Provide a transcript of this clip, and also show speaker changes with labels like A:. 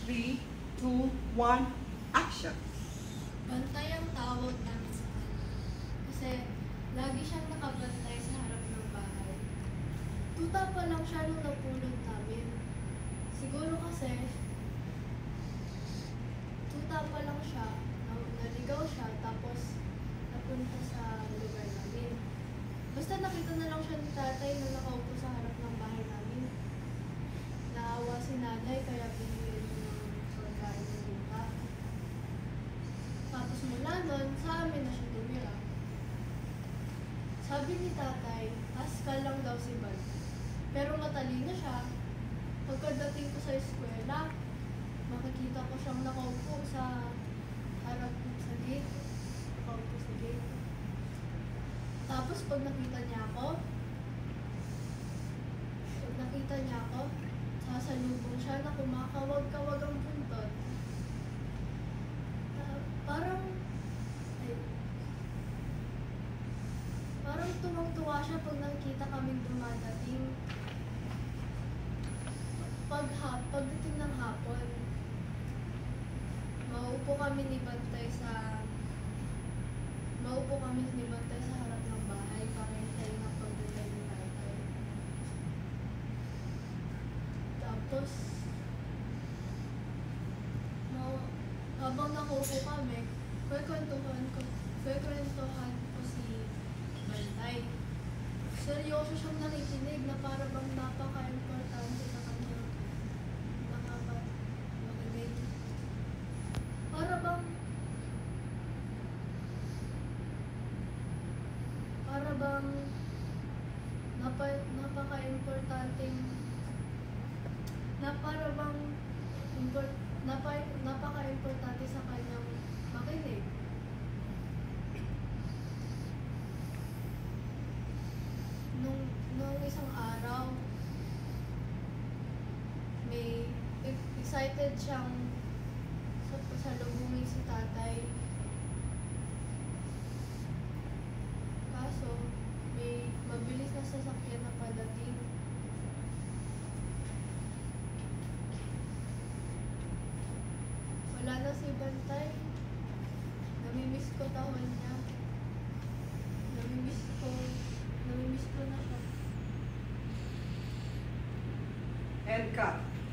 A: 3, 2, 1, action!
B: Bantay ang tawag namin sa kanya. Kasi lagi siyang nakabantay sa harap ng bahay. Tuta pa lang siya nung napulot namin. Siguro kasi, tuta pa lang siya, naligaw siya, tapos napunta sa lugar namin. Basta nakita na lang siya ni tatay na nakaupo sa harap ng bahay namin. Naawa si nanay kaya binigyan niya ng pagkain ng lupa. Tapos mula nun, sa amin na siya tumira. Sabi ni tatay, askal lang daw si Bal. Pero matalino siya. Pagkadating ko sa eskwela, makikita ko siyang nakaupo sa harap sa gate. Nakaupo sa gate. Tapos pag nakita niya ako, sasalubong siya na kumakawag-kawag ang buntot. Parang tuwang-tuwa siya pag nakikita kaming dumadating. Pagdating ng hapon, maupo kami ni Bantay sa harap ng bahay para hintayin ang pagdating ni tatay. Tapos, habang nakaupo kami, kwentuhan ko si Bantay. Seryoso siyang nakikinig na para bang napaka-importante sa kanya. Nakakamakinig. Para bang napaka-importanteng napaka-importante sa kanyang makinig. Nung isang araw, may excited siyang salubungin si tatay. Kaso, may mabilis na sasakyan na padating. Wala na si Bantay. Namimiss ko tahon niya. Namimiss ko na siya.
A: And cut!